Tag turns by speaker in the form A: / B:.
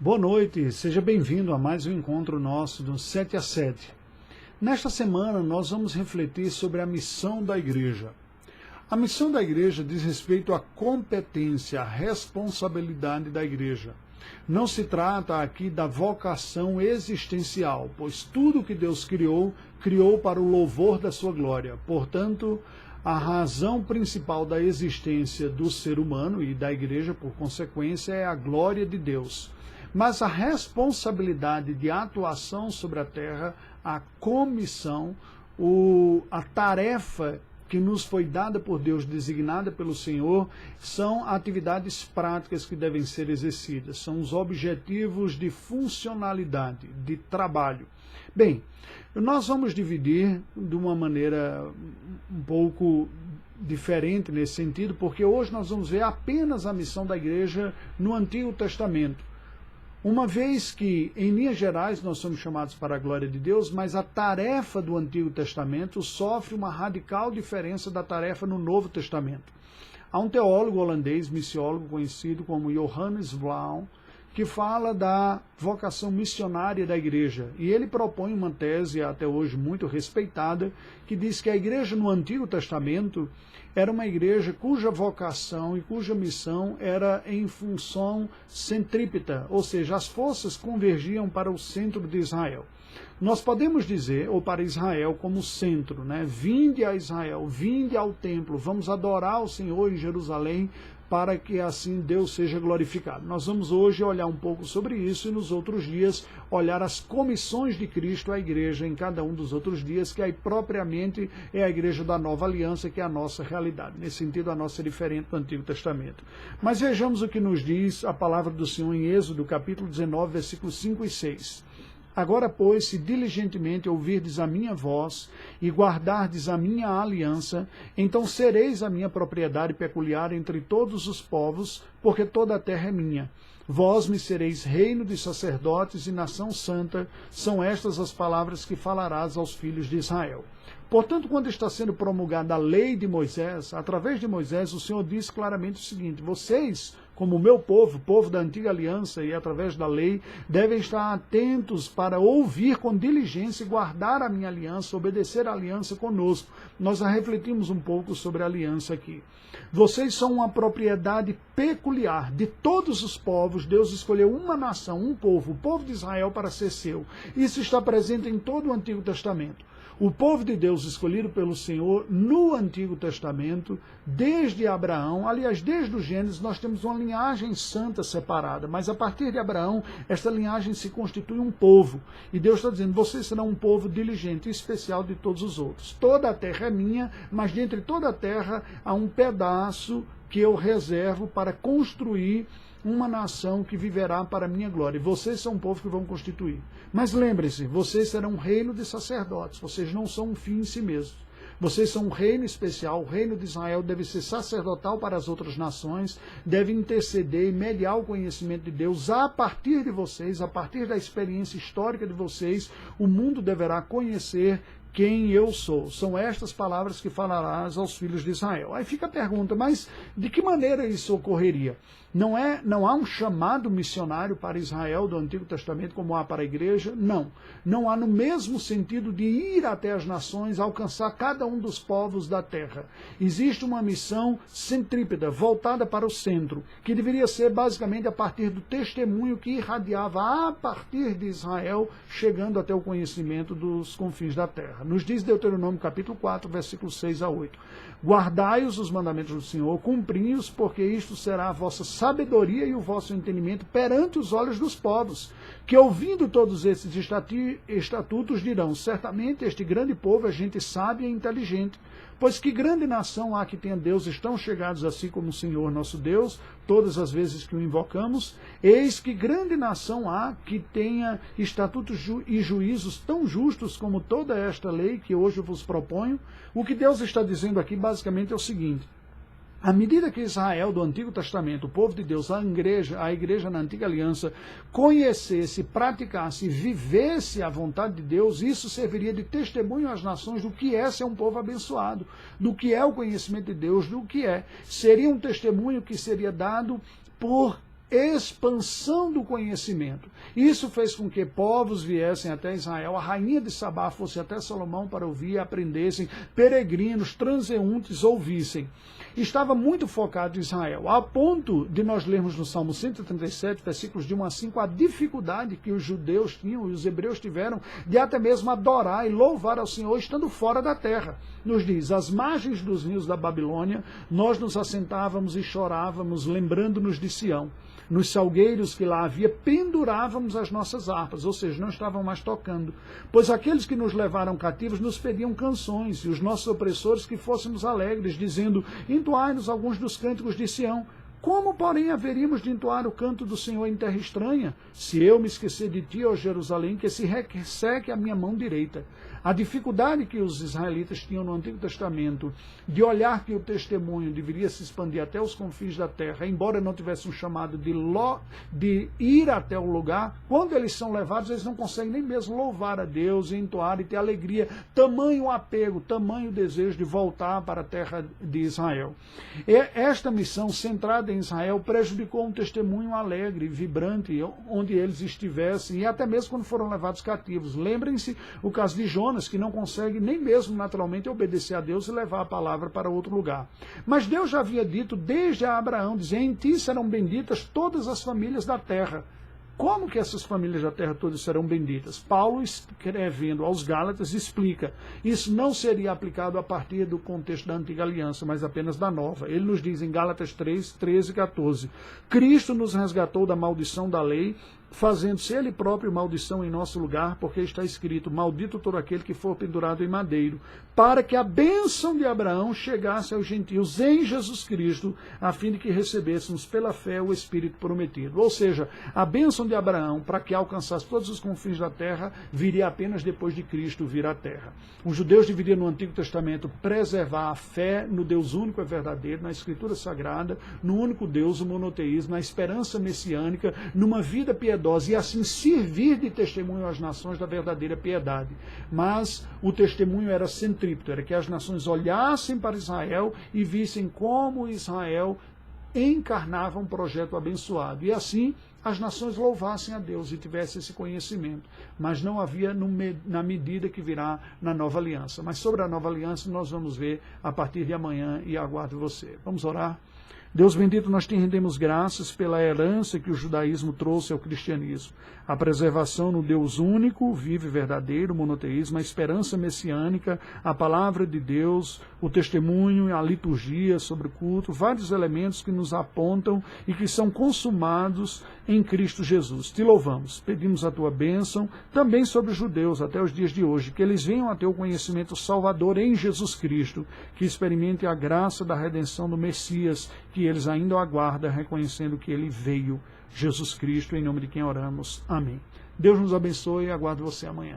A: Boa noite, seja bem-vindo a mais um encontro nosso do 7 a 7. Nesta semana nós vamos refletir sobre a missão da igreja. A missão da igreja diz respeito à competência, à responsabilidade da igreja. Não se trata aqui da vocação existencial, pois tudo que Deus criou, criou para o louvor da sua glória. Portanto, a razão principal da existência do ser humano e da igreja, por consequência, é a glória de Deus. Mas a responsabilidade de atuação sobre a terra, a comissão, a tarefa que nos foi dada por Deus, designada pelo Senhor, são atividades práticas que devem ser exercidas, são os objetivos de funcionalidade, de trabalho. Bem, nós vamos dividir de uma maneira um pouco diferente nesse sentido, porque hoje nós vamos ver apenas a missão da igreja no Antigo Testamento. Uma vez que, em linhas gerais, nós somos chamados para a glória de Deus, mas a tarefa do Antigo Testamento sofre uma radical diferença da tarefa no Novo Testamento. Há um teólogo holandês, missiólogo, conhecido como Johannes Vlaam, que fala da vocação missionária da igreja. E ele propõe uma tese, até hoje muito respeitada, que diz que a igreja no Antigo Testamento era uma igreja cuja vocação e cuja missão era em função centrípeta, ou seja, as forças convergiam para o centro de Israel. Nós podemos dizer, ou para Israel como centro, né? Vinde a Israel, vinde ao templo, vamos adorar o Senhor em Jerusalém, para que assim Deus seja glorificado. Nós vamos hoje olhar um pouco sobre isso e nos outros dias olhar as comissões de Cristo à igreja em cada um dos outros dias, que aí propriamente é a igreja da nova aliança, que é a nossa realidade. Nesse sentido, a nossa é diferente do Antigo Testamento. Mas vejamos o que nos diz a palavra do Senhor em Êxodo, capítulo 19, versículos 5 e 6. Agora, pois, se diligentemente ouvirdes a minha voz e guardardes a minha aliança, então sereis a minha propriedade peculiar entre todos os povos, porque toda a terra é minha. Vós me sereis reino de sacerdotes e nação santa, são estas as palavras que falarás aos filhos de Israel. Portanto, quando está sendo promulgada a lei de Moisés, através de Moisés, o Senhor diz claramente o seguinte: vocês, como o meu povo, povo da antiga aliança e através da lei, devem estar atentos para ouvir com diligência e guardar a minha aliança, obedecer a aliança conosco. Nós já refletimos um pouco sobre a aliança aqui. Vocês são uma propriedade peculiar de todos os povos. Deus escolheu uma nação, um povo, o povo de Israel, para ser seu. Isso está presente em todo o Antigo Testamento. O povo de Deus escolhido pelo Senhor no Antigo Testamento, desde Abraão, aliás, desde o Gênesis, nós temos uma linhagem santa separada, mas a partir de Abraão, esta linhagem se constitui um povo. E Deus está dizendo, vocês serão um povo diligente e especial de todos os outros. Toda a terra é minha, mas dentre toda a terra há um pedaço que eu reservo para construir uma nação que viverá para a minha glória. E vocês são um povo que vão constituir. Mas lembre-se, vocês serão um reino de sacerdotes. Vocês não são um fim em si mesmos. Vocês são um reino especial. O reino de Israel deve ser sacerdotal para as outras nações, deve interceder e mediar o conhecimento de Deus a partir de vocês, a partir da experiência histórica de vocês. O mundo deverá conhecer quem eu sou. São estas palavras que falarás aos filhos de Israel. Aí fica a pergunta, mas de que maneira isso ocorreria? Não há um chamado missionário para Israel do Antigo Testamento como há para a igreja? Não. Não há no mesmo sentido de ir até as nações, alcançar cada um dos povos da terra. Existe uma missão centrípeta, voltada para o centro, que deveria ser basicamente a partir do testemunho que irradiava a partir de Israel, chegando até o conhecimento dos confins da terra. Nos diz Deuteronômio capítulo 4, versículos 6 a 8. Guardai-os os mandamentos do Senhor, cumpri-os, porque isto será a vossa sabedoria e o vosso entendimento perante os olhos dos povos, que ouvindo todos esses estatutos dirão, certamente este grande povo é gente sábia e inteligente. Pois que grande nação há que tenha deuses tão chegados assim como o Senhor nosso Deus, todas as vezes que o invocamos? Eis que grande nação há que tenha estatutos e juízos tão justos como toda esta lei que hoje vos proponho. O que Deus está dizendo aqui basicamente é o seguinte: à medida que Israel do Antigo Testamento, o povo de Deus, a igreja na Antiga Aliança, conhecesse, praticasse, vivesse a vontade de Deus, isso serviria de testemunho às nações do que é ser um povo abençoado, do que é o conhecimento de Deus, do que é. Seria um testemunho que seria dado por expansão do conhecimento. Isso fez com que povos viessem até Israel, a rainha de Sabá fosse até Salomão para ouvir e aprendessem, peregrinos, transeuntes ouvissem. Estava muito focado em Israel, a ponto de nós lermos no Salmo 137, versículos de 1 a 5, a dificuldade que os judeus tinham e os hebreus tiveram de até mesmo adorar e louvar ao Senhor estando fora da terra. Nos diz, às margens dos rios da Babilônia, nós nos assentávamos e chorávamos, lembrando-nos de Sião. Nos salgueiros que lá havia, pendurávamos as nossas harpas, ou seja, não estavam mais tocando. Pois aqueles que nos levaram cativos nos pediam canções, e os nossos opressores que fôssemos alegres, dizendo, entoai-nos alguns dos cânticos de Sião. Como, porém, haveríamos de entoar o canto do Senhor em terra estranha? Se eu me esquecer de ti, ó Jerusalém, que se resseque a minha mão direita. A dificuldade que os israelitas tinham no Antigo Testamento de olhar que o testemunho deveria se expandir até os confins da terra, embora não tivesse um chamado de ir até o lugar, quando eles são levados, eles não conseguem nem mesmo louvar a Deus, entoar e ter alegria, tamanho apego, tamanho desejo de voltar para a terra de Israel. E esta missão centrada em Israel prejudicou um testemunho alegre, vibrante, onde eles estivessem, e até mesmo quando foram levados cativos. Lembrem-se o caso de Jonas, que não consegue nem mesmo naturalmente obedecer a Deus e levar a palavra para outro lugar. Mas Deus já havia dito desde Abraão, dizendo, em ti serão benditas todas as famílias da terra. Como que essas famílias da terra todas serão benditas? Paulo, escrevendo aos Gálatas, explica. Isso não seria aplicado a partir do contexto da antiga aliança, mas apenas da nova. Ele nos diz em Gálatas 3, 13 e 14. Cristo nos resgatou da maldição da lei, fazendo-se ele próprio maldição em nosso lugar, porque está escrito, maldito todo aquele que for pendurado em madeiro, para que a bênção de Abraão chegasse aos gentios em Jesus Cristo, a fim de que recebêssemos pela fé o Espírito prometido. Ou seja, a bênção de Abraão, para que alcançasse todos os confins da terra, viria apenas depois de Cristo vir à terra. Os judeus deveriam no Antigo Testamento preservar a fé no Deus único e verdadeiro, na Escritura Sagrada, no único Deus, o monoteísmo, na esperança messiânica, numa vida piedosa, e assim servir de testemunho às nações da verdadeira piedade. Mas o testemunho era centrípeto, era que as nações olhassem para Israel e vissem como Israel encarnava um projeto abençoado. E assim as nações louvassem a Deus e tivessem esse conhecimento. Mas não havia na medida que virá na nova aliança. Mas sobre a nova aliança nós vamos ver a partir de amanhã e aguardo você. Vamos orar? Deus bendito, nós te rendemos graças pela herança que o judaísmo trouxe ao cristianismo. A preservação no Deus único, vivo e verdadeiro, monoteísmo, a esperança messiânica, a palavra de Deus, o testemunho, a liturgia sobre o culto, vários elementos que nos apontam e que são consumados em Cristo Jesus. Te louvamos, pedimos a tua bênção também sobre os judeus até os dias de hoje, que eles venham a ter o conhecimento salvador em Jesus Cristo, que experimentem a graça da redenção do Messias, que eles ainda o aguardam, reconhecendo que ele veio, Jesus Cristo, em nome de quem oramos. Amém. Deus nos abençoe e aguardo você amanhã.